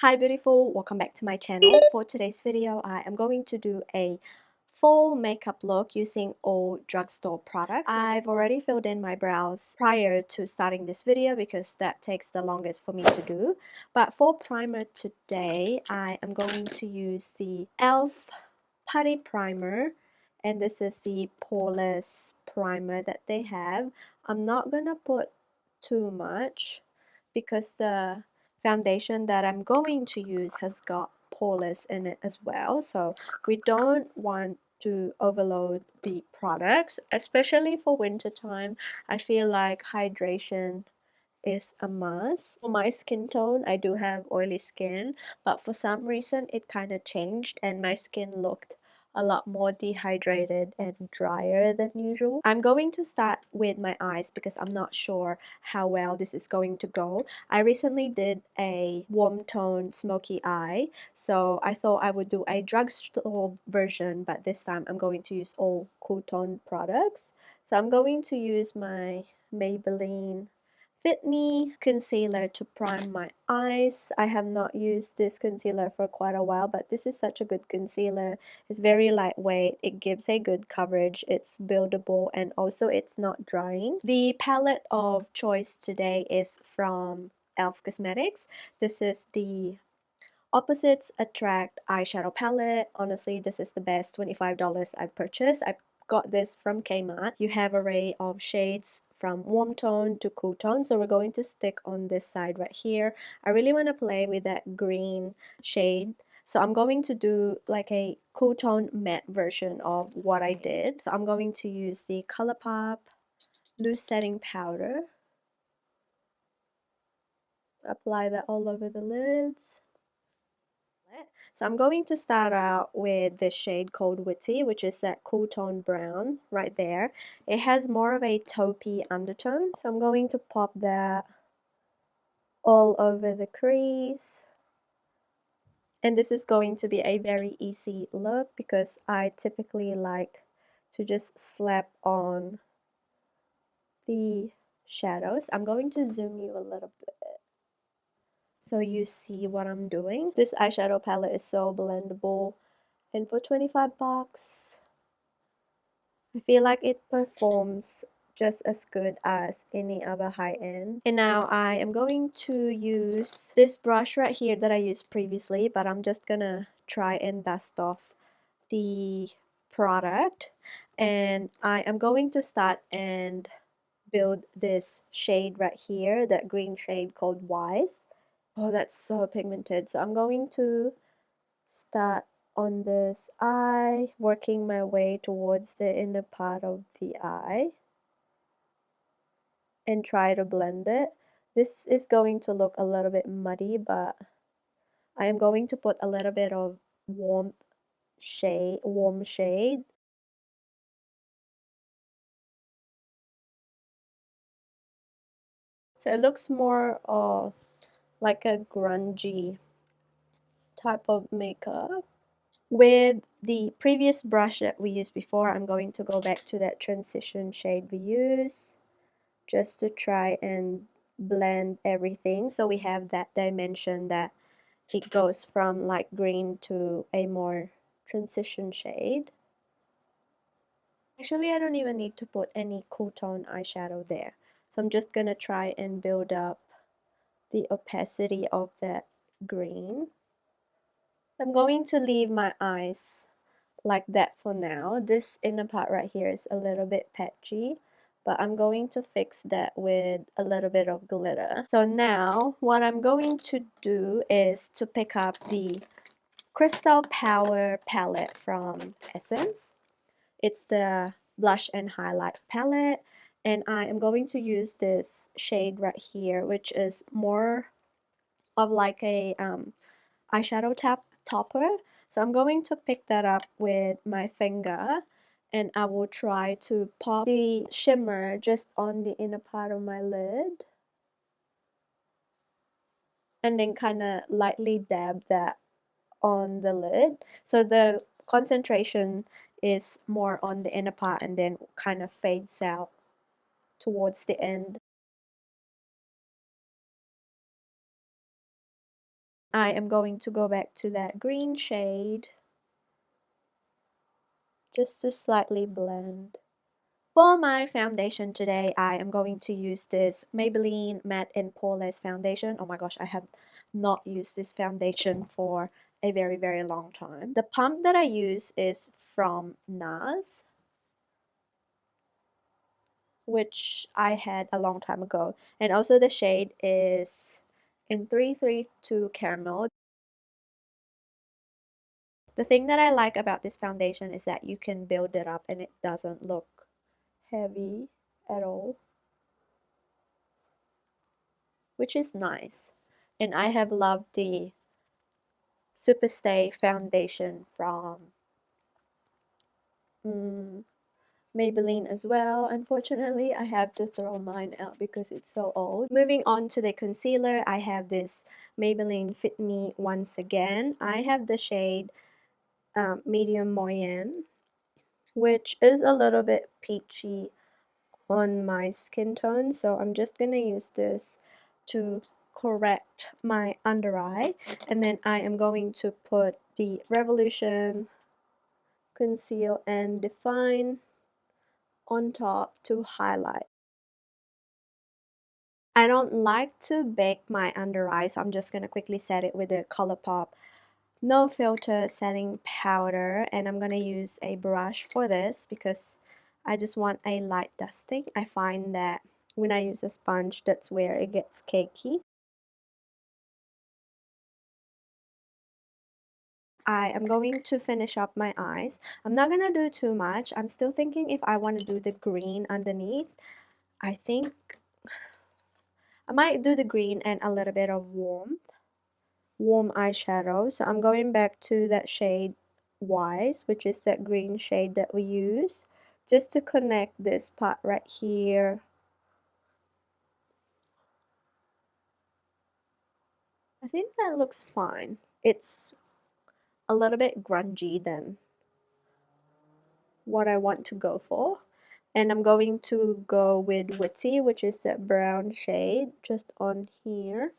Hi beautiful, welcome back to my channel. For today's video, I am going to do a full makeup look using all drugstore products. I've already filled in my brows prior to starting this video because that takes the longest for me to do. But for primer today, I am going to use the e.l.f. Putty Primer, and this is the poreless primer that they have. I'm not gonna put too much because the foundation that I'm going to use has got poreless in it as well, so we don't want to overload the products, especially for winter time. I feel like hydration is a must. For my skin tone, I do have oily skin, but for some reason it kind of changed and my skin looked a lot more dehydrated and drier than usual. I'm going to start with my eyes because I'm not sure how well this is going to go. I recently did a warm tone smoky eye, so I thought I would do a drugstore version, but this time I'm going to use all cool tone products. So I'm going to use my Maybelline Fit Me concealer to prime my eyes. I have not used this concealer for quite a while, but this is such a good concealer. It's very lightweight, it gives a good coverage, it's buildable, and also it's not drying. The palette of choice today is from e.l.f. Cosmetics. This is the Opposites Attract eyeshadow palette. Honestly, this is the best $25 I've purchased. I got this from Kmart. You have an array of shades from warm tone to cool tone, so we're going to stick on this side right here. I really want to play with that green shade, so I'm going to do like a cool tone matte version of what I did. So I'm going to use the ColourPop loose setting powder, apply that all over the lids. So I'm going to start out with this shade called Witty, which is that cool tone brown right there. It has more of a taupey undertone, so I'm going to pop that all over the crease. And this is going to be a very easy look because I typically like to just slap on the shadows. I'm going to zoom you a little bit so you see what I'm doing. This eyeshadow palette is so blendable, and for 25 bucks, I feel like it performs just as good as any other high-end. And now I am going to use this brush right here that I used previously, but I'm just gonna try and dust off the product. And I am going to start and build this shade right here, that green shade called Wise. Oh, that's so pigmented. So I'm going to start on this eye, working my way towards the inner part of the eye and try to blend it. This is going to look a little bit muddy, but I am going to put a little bit of warm shade. So it looks more like a grungy type of makeup. With the previous brush that we used before, I'm going to go back to that transition shade we used just to try and blend everything so we have that dimension that it goes from light green to a more transition shade. Actually, I don't even need to put any cool tone eyeshadow there, so I'm just gonna try and build up the opacity of that green. I'm going to leave my eyes like that for now. This inner part right here is a little bit patchy, but I'm going to fix that with a little bit of glitter. So now what I'm going to do is to pick up the Crystal Power palette from Essence. It's the blush and highlight palette, and I am going to use this shade right here, which is more of like a eyeshadow topper. So I'm going to pick that up with my finger, and I will try to pop the shimmer just on the inner part of my lid, and then kind of lightly dab that on the lid. So the concentration is more on the inner part and then kind of fades out towards the end. I am going to go back to that green shade just to slightly blend. For my foundation today, I am going to use this Maybelline Matte and Poreless Foundation. Oh my gosh, I have not used this foundation for a very long time. The pump that I use is from NARS, which I had a long time ago. And also the shade is in 332 Caramel. The thing that I like about this foundation is that you can build it up and it doesn't look heavy at all, which is nice. And I have loved the Superstay foundation from Maybelline as well. Unfortunately, I have to throw mine out because it's so old. Moving on to the concealer, I have this Maybelline Fit Me once again. I have the shade Medium Moyen, which is a little bit peachy on my skin tone, so I'm just gonna use this to correct my under eye, and then I am going to put the Revolution Conceal and Define on top to highlight. I don't like to bake my under eye, so I'm just gonna quickly set it with the ColourPop No Filter Setting Powder, and I'm gonna use a brush for this because I just want a light dusting. I find that when I use a sponge, that's where it gets cakey. I am going to finish up my eyes. I'm not gonna do too much. I'm still thinking if I want to do the green underneath. I think I might do the green and a little bit of warm eyeshadow. So I'm going back to that shade Wise, which is that green shade that we use, just to connect this part right here. I think that looks fine. It's a little bit grungy than what I want to go for. And I'm going to go with Witty, which is that brown shade just on here.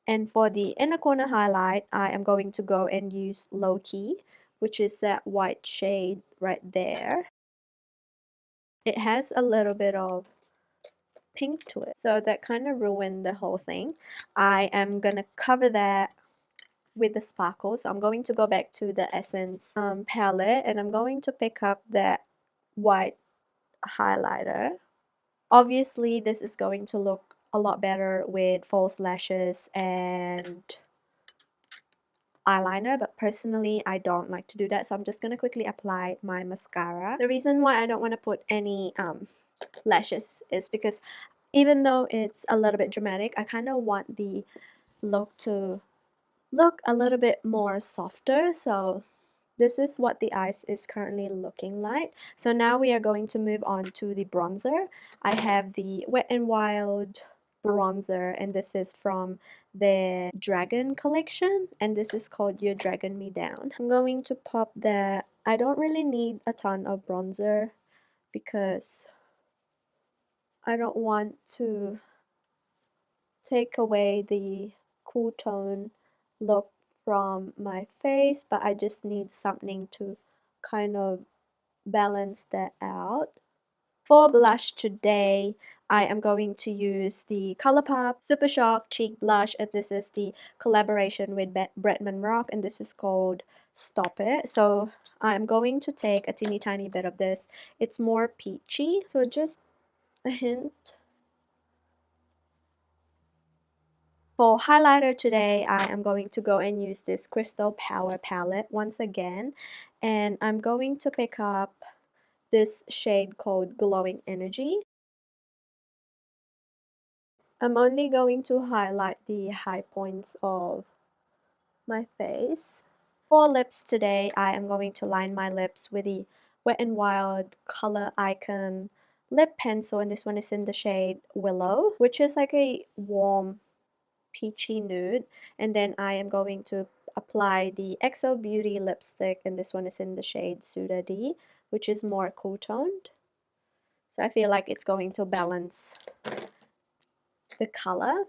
And for the inner corner highlight, I am going to go and use Low Key, which is that white shade right there. It has a little bit of pink to it, so that kind of ruined the whole thing. I am gonna cover that with the sparkle, so I'm going to go back to the Essence palette, and I'm going to pick up that white highlighter. Obviously, this is going to look a lot better with false lashes and eyeliner, but personally I don't like to do that, so I'm just gonna quickly apply my mascara. The reason why I don't want to put any lashes is because even though it's a little bit dramatic, I kind of want the look to look a little bit more softer, so this is what the eyes is currently looking like. So now we are going to move on to the bronzer. I have the Wet n Wild bronzer, and this is from the Dragon collection, and this is called You're Dragging Me Down. I'm going to pop that. I don't really need a ton of bronzer because I don't want to take away the cool tone look from my face, but I just need something to kind of balance that out. For blush today, I am going to use the ColourPop Super Shock Cheek Blush, and this is the collaboration with Bretman Rock, and this is called Stop It. So I'm going to take a teeny tiny bit of this. It's more peachy, so just a hint. For highlighter today, I am going to go and use this Crystal Power palette once again, and I'm going to pick up this shade called Glowing Energy. I'm only going to highlight the high points of my face. For lips today, I am going to line my lips with the Wet n Wild Color Icon lip pencil, and this one is in the shade Willow, which is like a warm peachy nude. And then I am going to apply the XO Beauty lipstick, and this one is in the shade Suda D, which is more cool toned. So I feel like it's going to balance the color.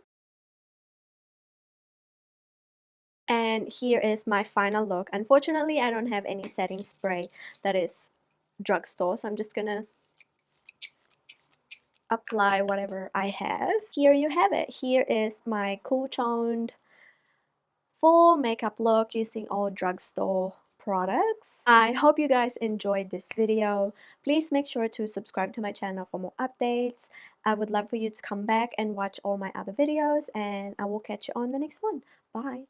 And here is my final look. Unfortunately, I don't have any setting spray that is drugstore, so I'm just gonna apply whatever I have. Here you have it. Here is my cool toned full makeup look using all drugstore products. I hope you guys enjoyed this video. Please make sure to subscribe to my channel for more updates. I would love for you to come back and watch all my other videos, and I will catch you on the next one. Bye.